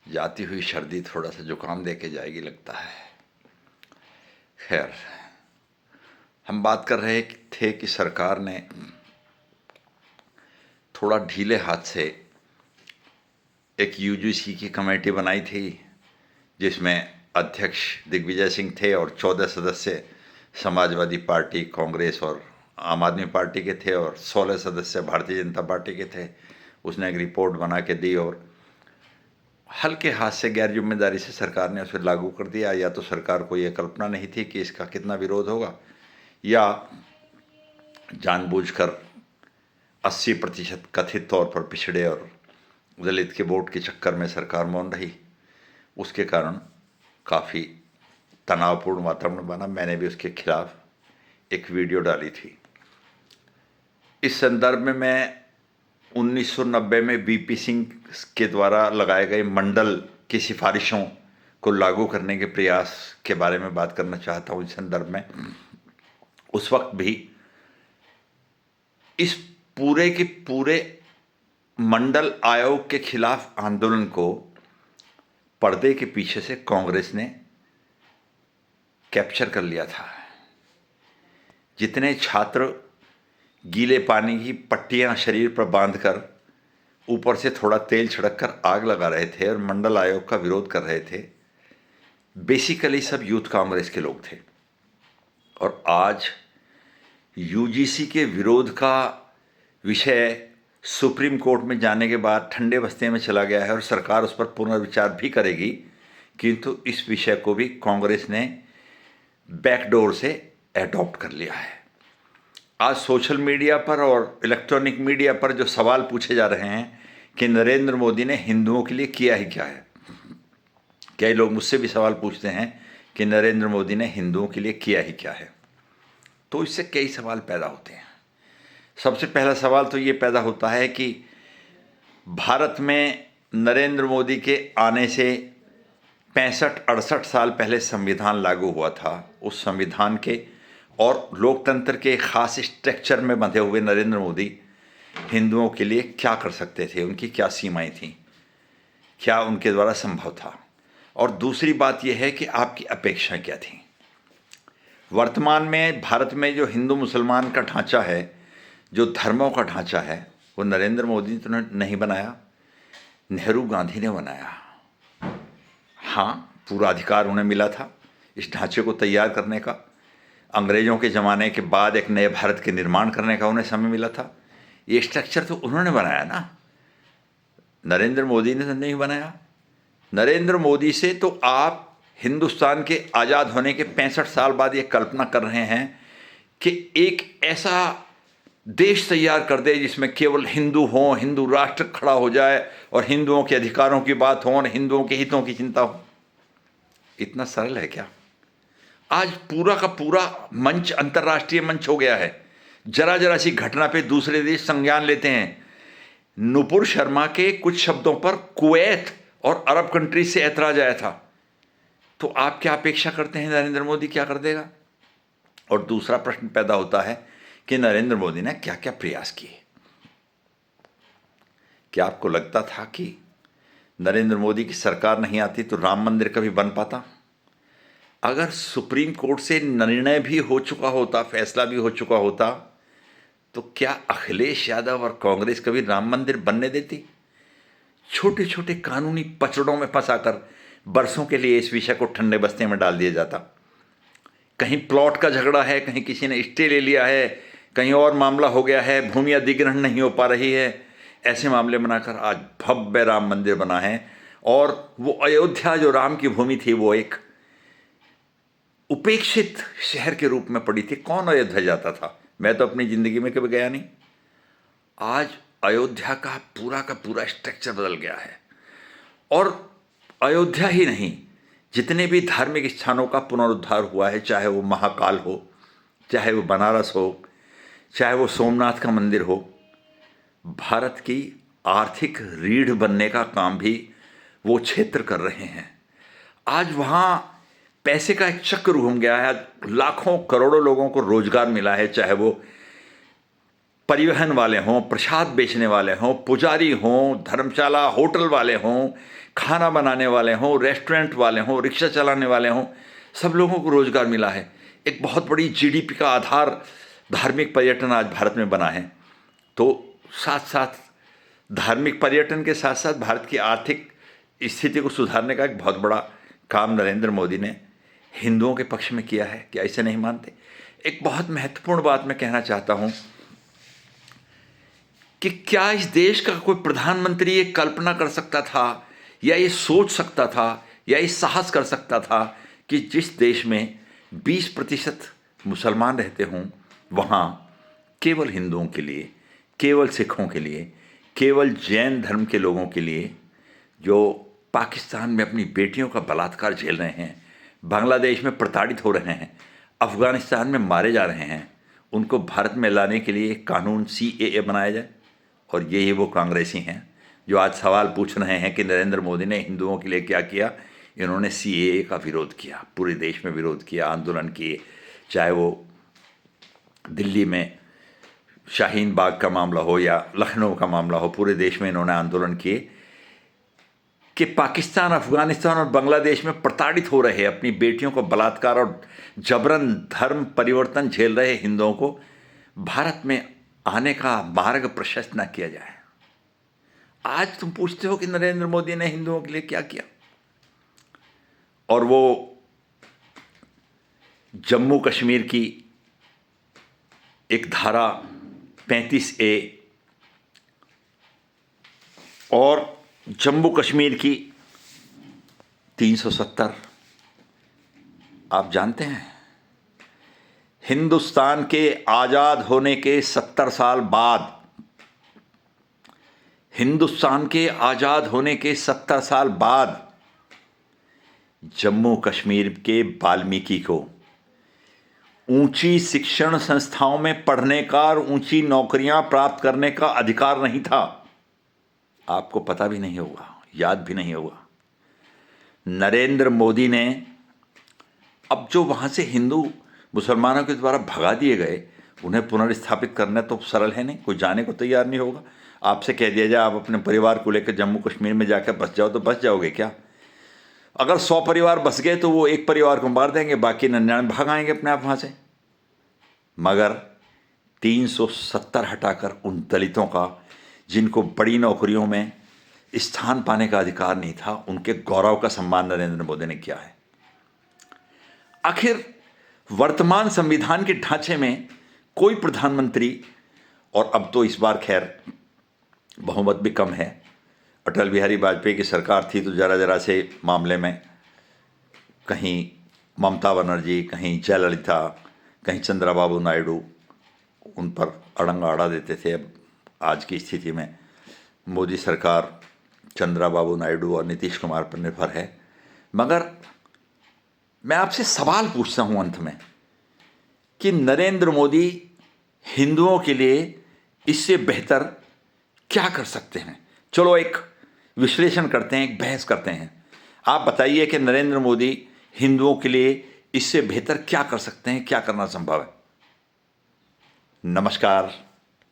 जाती हुई सर्दी थोड़ा सा जुकाम दे के जाएगी लगता है। खैर, हम बात कर रहे थे कि सरकार ने थोड़ा ढीले हाथ से एक यूजीसी की कमेटी बनाई थी, जिसमें अध्यक्ष दिग्विजय सिंह थे और 14 सदस्य समाजवादी पार्टी, कांग्रेस और आम आदमी पार्टी के थे और 16 सदस्य भारतीय जनता पार्टी के थे। उसने एक रिपोर्ट बना के दी और हल्के हाथ से, गैर जिम्मेदारी से सरकार ने उसे लागू कर दिया। या तो सरकार को ये कल्पना नहीं थी कि इसका कितना विरोध होगा, या जानबूझकर 80% कथित तौर पर पिछड़े और दलित के वोट के चक्कर में सरकार मौन रही। उसके कारण काफ़ी तनावपूर्ण वातावरण बना। मैंने भी उसके खिलाफ एक वीडियो डाली थी। इस संदर्भ में मैं 1990 में बीपी सिंह के द्वारा लगाए गए मंडल की सिफारिशों को लागू करने के प्रयास के बारे में बात करना चाहता हूँ। इस संदर्भ में उस वक्त भी इस पूरे के पूरे मंडल आयोग के खिलाफ आंदोलन को पर्दे के पीछे से कांग्रेस ने कैप्चर कर लिया था। जितने छात्र गीले पानी की पट्टियां शरीर पर बांधकर ऊपर से थोड़ा तेल छिड़ककर आग लगा रहे थे और मंडल आयोग का विरोध कर रहे थे, बेसिकली सब यूथ कांग्रेस के लोग थे। और आज यूजीसी के विरोध का विषय सुप्रीम कोर्ट में जाने के बाद ठंडे बस्ते में चला गया है और सरकार उस पर पुनर्विचार भी करेगी, किंतु इस विषय को भी कांग्रेस ने बैकडोर से एडॉप्ट कर लिया है। आज सोशल मीडिया पर और इलेक्ट्रॉनिक मीडिया पर जो सवाल पूछे जा रहे हैं कि नरेंद्र मोदी ने हिंदुओं के लिए किया ही क्या है, कई लोग मुझसे भी सवाल पूछते हैं कि नरेंद्र मोदी ने हिंदुओं के लिए किया ही क्या है। तो इससे कई सवाल पैदा होते हैं। सबसे पहला सवाल तो ये पैदा होता है कि भारत में नरेंद्र मोदी के आने से 65-68 साल पहले संविधान लागू हुआ था। उस संविधान के और लोकतंत्र के खास स्ट्रक्चर में बंधे हुए नरेंद्र मोदी हिंदुओं के लिए क्या कर सकते थे, उनकी क्या सीमाएं थीं, क्या उनके द्वारा संभव था। और दूसरी बात यह है कि आपकी अपेक्षाएं क्या थीं। वर्तमान में भारत में जो हिंदू मुसलमान का ढांचा है, जो धर्मों का ढांचा है, वो नरेंद्र मोदी ने तो नहीं बनाया, नेहरू गांधी ने बनाया। हाँ, पूरा अधिकार उन्हें मिला था इस ढांचे को तैयार करने का। अंग्रेज़ों के ज़माने के बाद एक नए भारत के निर्माण करने का उन्हें समय मिला था। ये स्ट्रक्चर तो उन्होंने बनाया ना, नरेंद्र मोदी ने तो नहीं बनाया। नरेंद्र मोदी से तो आप हिंदुस्तान के आज़ाद होने के 65 साल बाद ये कल्पना कर रहे हैं कि एक ऐसा देश तैयार कर दे जिसमें केवल हिंदू हों, हिंदू राष्ट्र खड़ा हो जाए और हिंदुओं के अधिकारों की बात हो और हिंदुओं के हितों की चिंता हो। इतना सरल है क्या? आज पूरा का पूरा मंच अंतर्राष्ट्रीय मंच हो गया है। जरा जरा सी घटना पे दूसरे देश संज्ञान लेते हैं। नुपुर शर्मा के कुछ शब्दों पर कुवैत और अरब कंट्री से ऐतराज आया था। तो आप क्या अपेक्षा करते हैं नरेंद्र मोदी क्या कर देगा? और दूसरा प्रश्न पैदा होता है कि नरेंद्र मोदी ने क्या क्या प्रयास किए। क्या आपको लगता था कि नरेंद्र मोदी की सरकार नहीं आती तो राम मंदिर कभी बन पाता? अगर सुप्रीम कोर्ट से निर्णय भी हो चुका होता, फैसला भी हो चुका होता, तो क्या अखिलेश यादव और कांग्रेस कभी राम मंदिर बनने देती? छोटे छोटे कानूनी पचड़ों में फंसाकर बरसों के लिए इस विषय को ठंडे बस्ते में डाल दिया जाता। कहीं प्लॉट का झगड़ा है, कहीं किसी ने स्टे ले लिया है, कहीं और मामला हो गया है, भूमि अधिग्रहण नहीं हो पा रही है, ऐसे मामले बनाकर आज भव्य राम मंदिर बना है। और वो अयोध्या जो राम की भूमि थी, वो एक उपेक्षित शहर के रूप में पड़ी थी। कौन अयोध्या जाता था? मैं तो अपनी ज़िंदगी में कभी गया नहीं। आज अयोध्या का पूरा स्ट्रक्चर बदल गया है। और अयोध्या ही नहीं, जितने भी धार्मिक स्थानों का पुनरुद्धार हुआ है, चाहे वो महाकाल हो, चाहे वो बनारस हो, चाहे वो सोमनाथ का मंदिर हो, भारत की आर्थिक रीढ़ बनने का काम भी वो क्षेत्र कर रहे हैं। आज वहाँ पैसे का एक चक्र घूम गया है। लाखों करोड़ों लोगों को रोजगार मिला है, चाहे वो परिवहन वाले हों, प्रसाद बेचने वाले हों, पुजारी हों, धर्मशाला होटल वाले हों, खाना बनाने वाले हों, रेस्टोरेंट वाले हों, रिक्शा चलाने वाले हों, सब लोगों को रोजगार मिला है। एक बहुत बड़ी जीडीपी का आधार धार्मिक पर्यटन आज भारत में बना है। तो साथ साथ धार्मिक पर्यटन के साथ साथ भारत की आर्थिक स्थिति को सुधारने का एक बहुत बड़ा काम नरेंद्र मोदी ने हिंदुओं के पक्ष में किया है। क्या इसे नहीं मानते? एक बहुत महत्वपूर्ण बात मैं कहना चाहता हूं कि क्या इस देश का कोई प्रधानमंत्री ये कल्पना कर सकता था या ये सोच सकता था या ये साहस कर सकता था कि जिस देश में 20% मुसलमान रहते हों, वहाँ केवल हिंदुओं के लिए, केवल सिखों के लिए, केवल जैन धर्म के लोगों के लिए, जो पाकिस्तान में अपनी बेटियों का बलात्कार झेल रहे हैं, बांग्लादेश में प्रताड़ित हो रहे हैं, अफ़गानिस्तान में मारे जा रहे हैं, उनको भारत में लाने के लिए कानून CAA बनाया जाए। और ये वो कांग्रेसी हैं जो आज सवाल पूछ रहे हैं कि नरेंद्र मोदी ने हिंदुओं के लिए क्या किया। इन्होंने CAA का विरोध किया, पूरे देश में विरोध किया, आंदोलन किए, चाहे वो दिल्ली में शाहीन बाग का मामला हो या लखनऊ का मामला हो, पूरे देश में इन्होंने आंदोलन किए कि पाकिस्तान, अफगानिस्तान और बांग्लादेश में प्रताड़ित हो रहे अपनी बेटियों को बलात्कार और जबरन धर्म परिवर्तन झेल रहे हिंदुओं को भारत में आने का मार्ग प्रशस्त न किया जाए। आज तुम पूछते हो कि नरेंद्र मोदी ने हिंदुओं के लिए क्या किया, और वो जम्मू कश्मीर की एक धारा 35A और जम्मू कश्मीर की 370, आप जानते हैं हिंदुस्तान के आज़ाद होने के 70 साल बाद, हिंदुस्तान के आज़ाद होने के 70 साल बाद जम्मू कश्मीर के वाल्मीकि को ऊंची शिक्षण संस्थाओं में पढ़ने का और ऊंची नौकरियां प्राप्त करने का अधिकार नहीं था। आपको पता भी नहीं होगा, याद भी नहीं होगा। नरेंद्र मोदी ने अब जो वहाँ से हिंदू मुसलमानों के द्वारा भगा दिए गए, उन्हें पुनर्स्थापित करना तो सरल है नहीं, कोई जाने को तैयार नहीं होगा। आपसे कह दिया जाए आप अपने परिवार को लेकर जम्मू कश्मीर में जाकर बस जाओ, तो बस जाओगे क्या? अगर 100 परिवार बस गए तो वो एक परिवार को मार देंगे, बाकी 99 भाग आएंगे अपने आप वहाँ से। मगर 370 हटाकर उन दलितों का, जिनको बड़ी नौकरियों में स्थान पाने का अधिकार नहीं था, उनके गौरव का सम्मान नरेंद्र मोदी ने किया है। आखिर वर्तमान संविधान के ढांचे में कोई प्रधानमंत्री, और अब तो इस बार खैर बहुमत भी कम है, अटल बिहारी वाजपेयी की सरकार थी तो जरा से मामले में कहीं ममता बनर्जी, कहीं जयललिता, कहीं चंद्रबाबू नायडू उन पर अड़ंगा अड़ा देते थे। अब आज की स्थिति में मोदी सरकार चंद्रबाबू नायडू और नीतीश कुमार पर निर्भर है। मगर मैं आपसे सवाल पूछता हूं अंत में कि नरेंद्र मोदी हिंदुओं के लिए इससे बेहतर क्या कर सकते हैं? चलो एक विश्लेषण करते हैं, एक बहस करते हैं। आप बताइए कि नरेंद्र मोदी हिंदुओं के लिए इससे बेहतर क्या कर सकते हैं, क्या करना संभव है? नमस्कार।